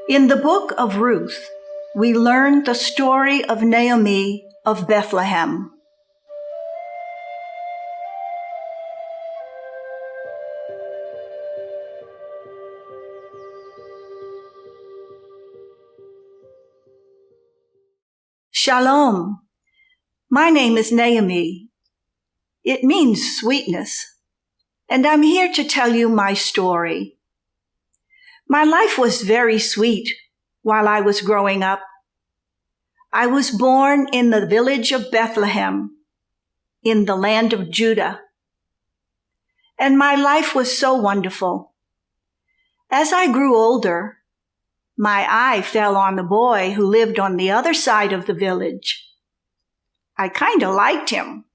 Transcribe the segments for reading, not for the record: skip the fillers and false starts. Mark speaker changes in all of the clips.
Speaker 1: In the book of Ruth, we learn the story of Naomi of Bethlehem. Shalom. My name is Naomi. It means sweetness, and I'm here to tell you my story. My life was very sweet while I was growing up. I was born in the village of Bethlehem, in the land of Judah, and my life was so wonderful. As I grew older, my eye fell on the boy who lived on the other side of the village. I kind of liked him.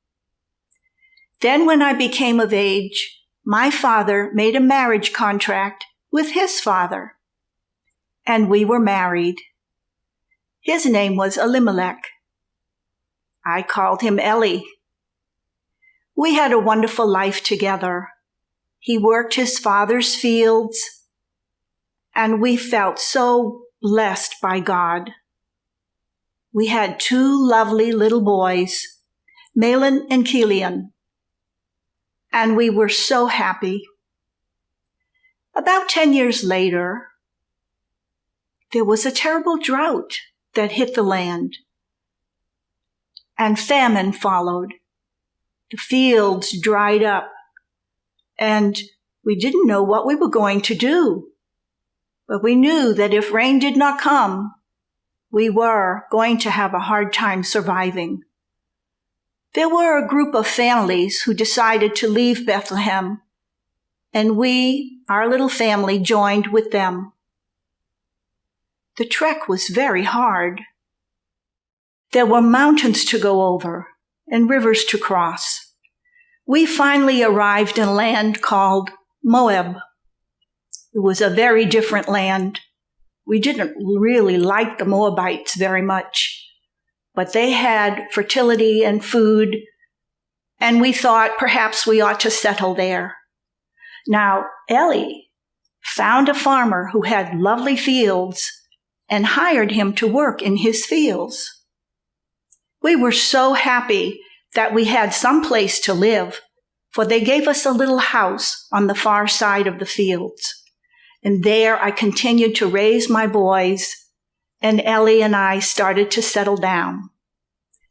Speaker 1: Then when I became of age, my father made a marriage contract with his father, and we were married. His name was Elimelech. I called him Eli. We had a wonderful life together. He worked his father's fields, and we felt so blessed by God. We had 2 lovely little boys, Malin and Kilian, and we were so happy. About 10 years later, there was a terrible drought that hit the land, and famine followed. The fields dried up, and we didn't know what we were going to do. But we knew that if rain did not come, we were going to have a hard time surviving. There were a group of families who decided to leave Bethlehem, and we, our little family, joined with them. The trek was very hard. There were mountains to go over and rivers to cross. We finally arrived in a land called Moab. It was a very different land. We didn't really like the Moabites very much, but they had fertility and food, and we thought perhaps we ought to settle there. Now, Eli found a farmer who had lovely fields and hired him to work in his fields. We were so happy that we had some place to live, for they gave us a little house on the far side of the fields. And there I continued to raise my boys, and Eli and I started to settle down.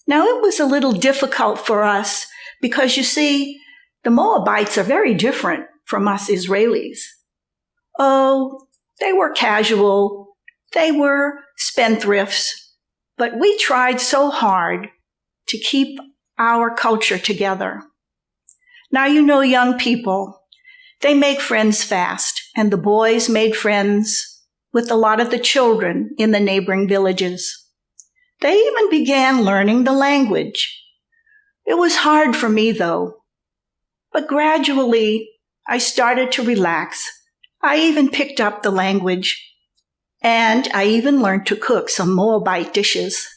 Speaker 1: Now, it was a little difficult for us because, you see, the Moabites are very different from us Israelis. Oh, they were casual, they were spendthrifts, but we tried so hard to keep our culture together. Now, you know, young people, they make friends fast, and the boys made friends with a lot of the children in the neighboring villages. They even began learning the language. It was hard for me, though, but gradually I started to relax. I even picked up the language, and I even learned to cook some Moabite dishes.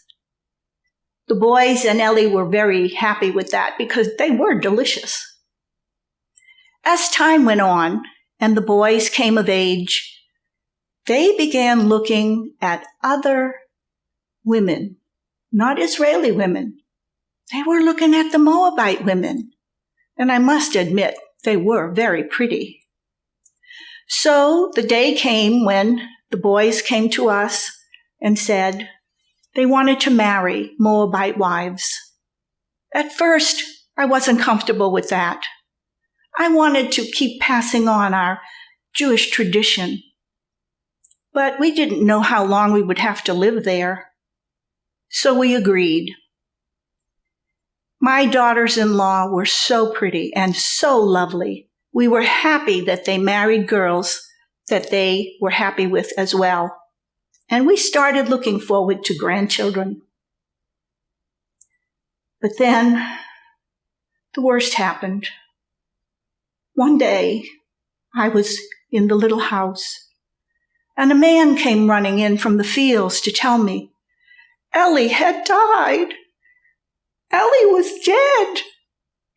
Speaker 1: The boys and Eli were very happy with that because they were delicious. As time went on and the boys came of age, they began looking at other women, not Israeli women. They were looking at the Moabite women, and I must admit, they were very pretty. So the day came when the boys came to us and said they wanted to marry Moabite wives. At first, I wasn't comfortable with that. I wanted to keep passing on our Jewish tradition, but we didn't know how long we would have to live there. So we agreed. My daughters-in-law were so pretty and so lovely. We were happy that they married girls that they were happy with as well. And we started looking forward to grandchildren. But then the worst happened. One day, I was in the little house, and a man came running in from the fields to tell me Eli had died. Eli was dead.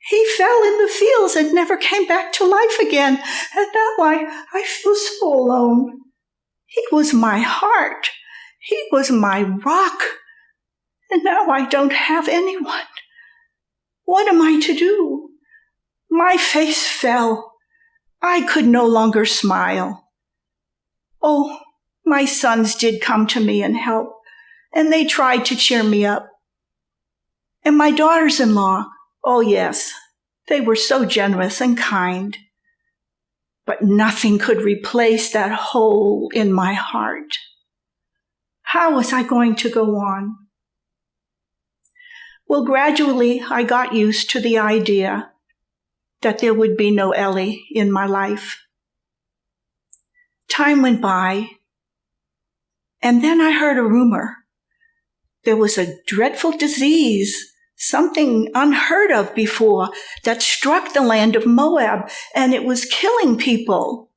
Speaker 1: He fell in the fields and never came back to life again, and now I feel so alone. He was my heart. He was my rock. And now I don't have anyone. What am I to do? My face fell. I could no longer smile. Oh, my sons did come to me and help, and they tried to cheer me up. And my daughters-in-law, oh yes, they were so generous and kind. But nothing could replace that hole in my heart. How was I going to go on? Well, gradually I got used to the idea that there would be no Ellie in my life. Time went by, and then I heard a rumor. There was a dreadful disease, something unheard of before, that struck the land of Moab, and it was killing people.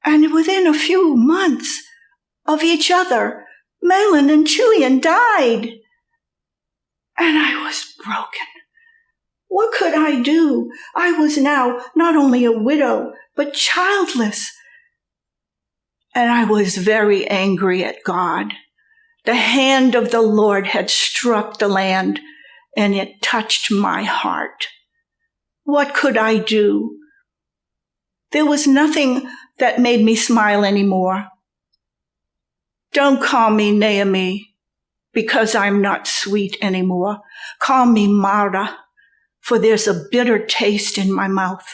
Speaker 1: And within a few months of each other, Malin and Chilian died. And I was broken. What could I do? I was now not only a widow, but childless. And I was very angry at God. The hand of the Lord had struck the land, and it touched my heart. What could I do? There was nothing that made me smile anymore. Don't call me Naomi, because I'm not sweet anymore. Call me Mara, for there's a bitter taste in my mouth.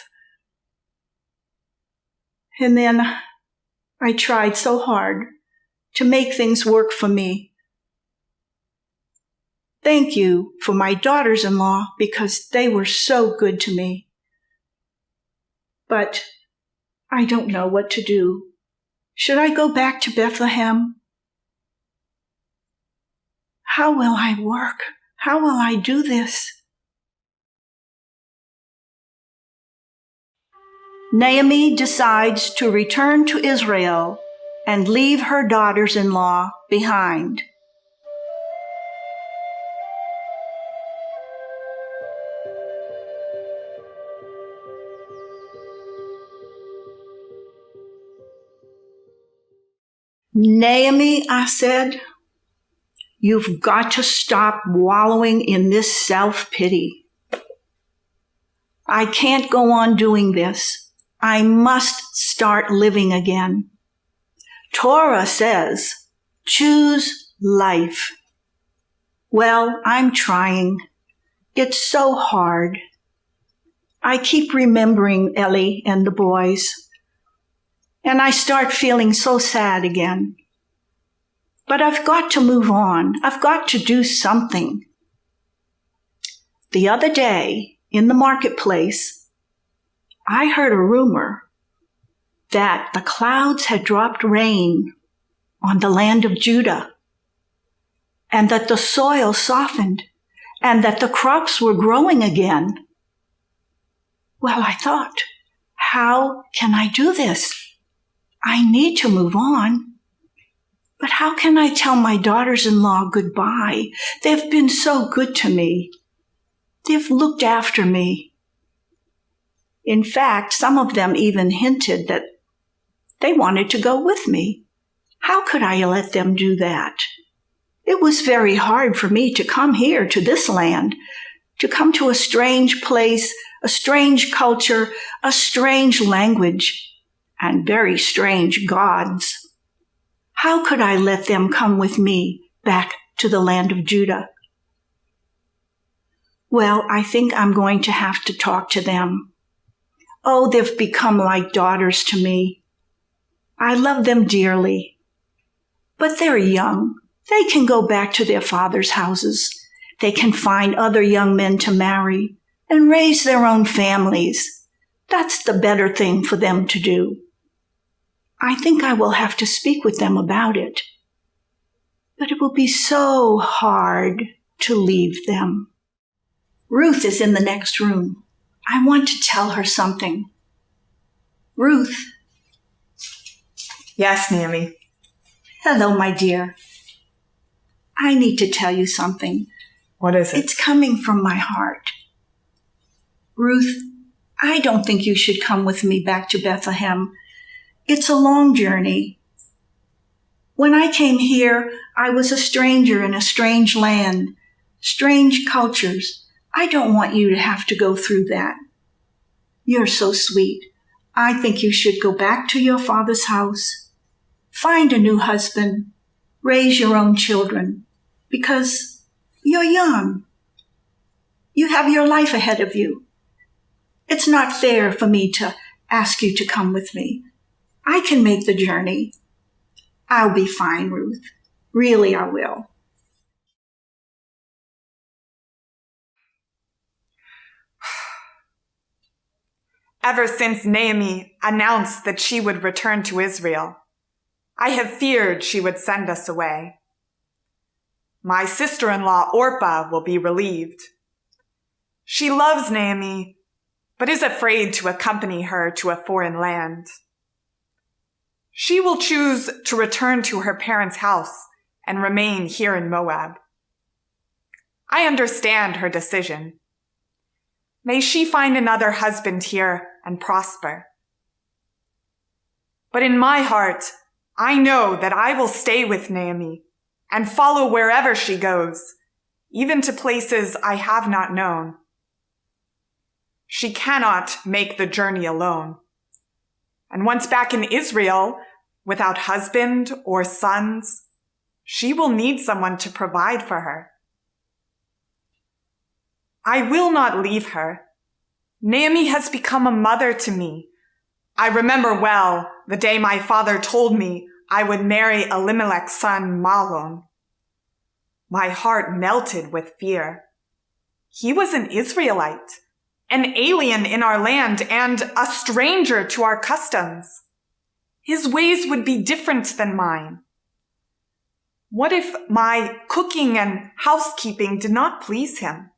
Speaker 1: And then I tried so hard to make things work for me. Thank you for my daughters-in-law, because they were so good to me. But I don't know what to do. Should I go back to Bethlehem? How will I work? How will I do this? Naomi decides to return to Israel and leave her daughters-in-law behind. Naomi, I said, you've got to stop wallowing in this self-pity. I can't go on doing this. I must start living again. Torah says, choose life. Well, I'm trying. It's so hard. I keep remembering Ellie and the boys, and I start feeling so sad again. But I've got to move on. I've got to do something. The other day, in the marketplace, I heard a rumor that the clouds had dropped rain on the land of Judah, and that the soil softened, and that the crops were growing again. Well, I thought, how can I do this? I need to move on. But how can I tell my daughters-in-law goodbye? They've been so good to me. They've looked after me. In fact, some of them even hinted that they wanted to go with me. How could I let them do that? It was very hard for me to come here to this land, to come to a strange place, a strange culture, a strange language, and very strange gods. How could I let them come with me back to the land of Judah? Well, I think I'm going to have to talk to them. Oh, they've become like daughters to me. I love them dearly. But they're young. They can go back to their father's houses. They can find other young men to marry and raise their own families. That's the better thing for them to do. I think I will have to speak with them about it. But it will be so hard to leave them. Ruth is in the next room. I want to tell her something. Ruth.
Speaker 2: Yes, Naomi.
Speaker 1: Hello, my dear. I need to tell you something.
Speaker 2: What is it?
Speaker 1: It's coming from my heart. Ruth, I don't think you should come with me back to Bethlehem. It's a long journey, When I came here, I was a stranger in a strange land, strange cultures. I don't want you to have to go through that. You're so sweet. I think you should go back to your father's house, find a new husband, raise your own children, because you're young. You have your life ahead of you. It's not fair for me to ask you to come with me. I can make the journey. I'll be fine, Ruth. Really, I will.
Speaker 2: Ever since Naomi announced that she would return to Israel, I have feared she would send us away. My sister-in-law Orpah will be relieved. She loves Naomi, but is afraid to accompany her to a foreign land. She will choose to return to her parents' house and remain here in Moab. I understand her decision. May she find another husband here and prosper. But in my heart, I know that I will stay with Naomi and follow wherever she goes, even to places I have not known. She cannot make the journey alone. And once back in Israel, without husband or sons, she will need someone to provide for her. I will not leave her. Naomi has become a mother to me. I remember well the day my father told me I would marry Elimelech's son Mahlon. My heart melted with fear. He was an Israelite, an alien in our land, and a stranger to our customs. His ways would be different than mine. What if my cooking and housekeeping did not please him?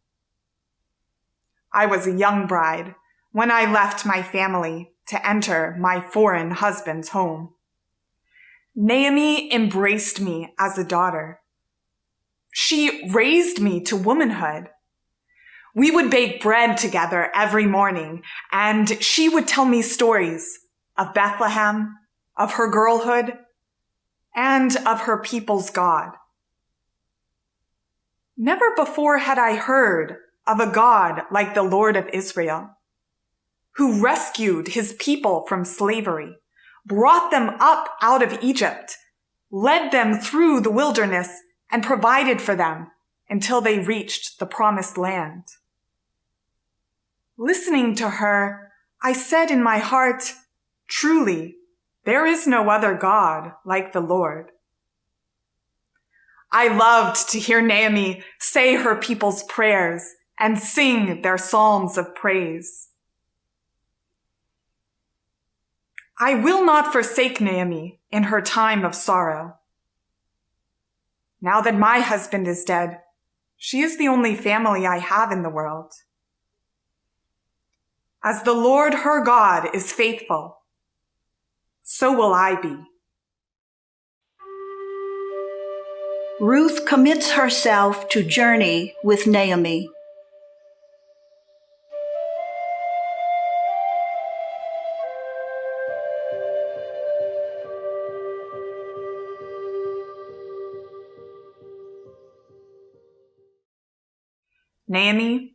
Speaker 2: I was a young bride when I left my family to enter my foreign husband's home. Naomi embraced me as a daughter. She raised me to womanhood. We would bake bread together every morning, and she would tell me stories of Bethlehem, of her girlhood, and of her people's God. Never before had I heard of a God like the Lord of Israel, who rescued his people from slavery, brought them up out of Egypt, led them through the wilderness, and provided for them until they reached the promised land. Listening to her, I said in my heart, truly, there is no other God like the Lord. I loved to hear Naomi say her people's prayers and sing their psalms of praise. I will not forsake Naomi in her time of sorrow. Now that my husband is dead, she is the only family I have in the world. As the Lord her God is faithful, so will I be.
Speaker 1: Ruth commits herself to journey with Naomi.
Speaker 2: Naomi,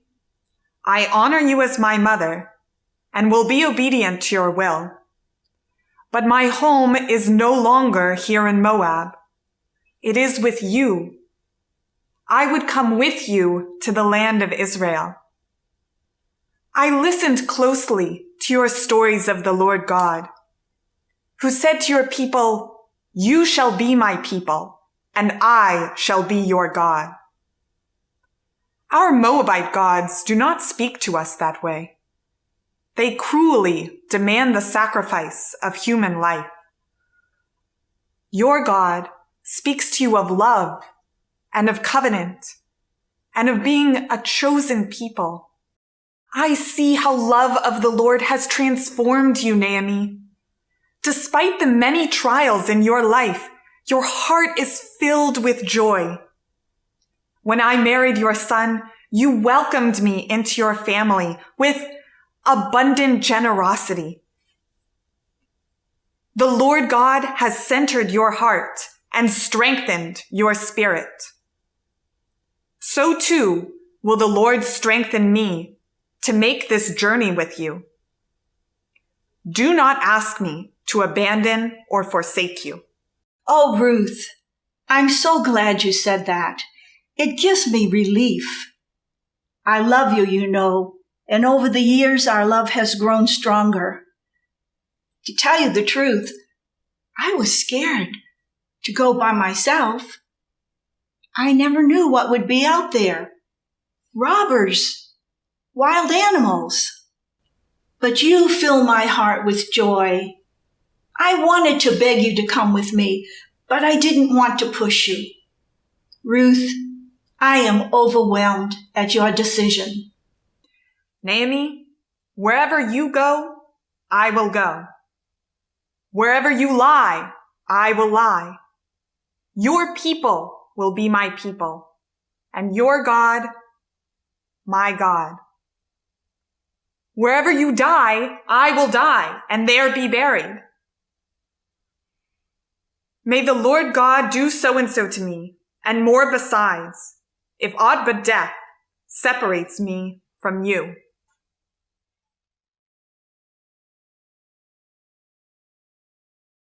Speaker 2: I honor you as my mother and will be obedient to your will. But my home is no longer here in Moab. It is with you. I would come with you to the land of Israel. I listened closely to your stories of the Lord God, who said to your people, "You shall be my people, and I shall be your God." Our Moabite gods do not speak to us that way. They cruelly demand the sacrifice of human life. Your God speaks to you of love and of covenant and of being a chosen people. I see how love of the Lord has transformed you, Naomi. Despite the many trials in your life, your heart is filled with joy. When I married your son, you welcomed me into your family with abundant generosity. The Lord God has centered your heart and strengthened your spirit. So too will the Lord strengthen me to make this journey with you. Do not ask me to abandon or forsake you.
Speaker 1: Oh, Ruth, I'm so glad you said that. It gives me relief. I love you, you know, and over the years our love has grown stronger. To tell you the truth, I was scared to go by myself. I never knew what would be out there. Robbers, wild animals. But you fill my heart with joy. I wanted to beg you to come with me, but I didn't want to push you. Ruth, I am overwhelmed at your decision.
Speaker 2: Naomi, wherever you go, I will go. Wherever you lie, I will lie. Your people will be my people, and your God, my God. Wherever you die, I will die, and there be buried. May the Lord God do so and so to me, and more besides, if aught but death separates me from you.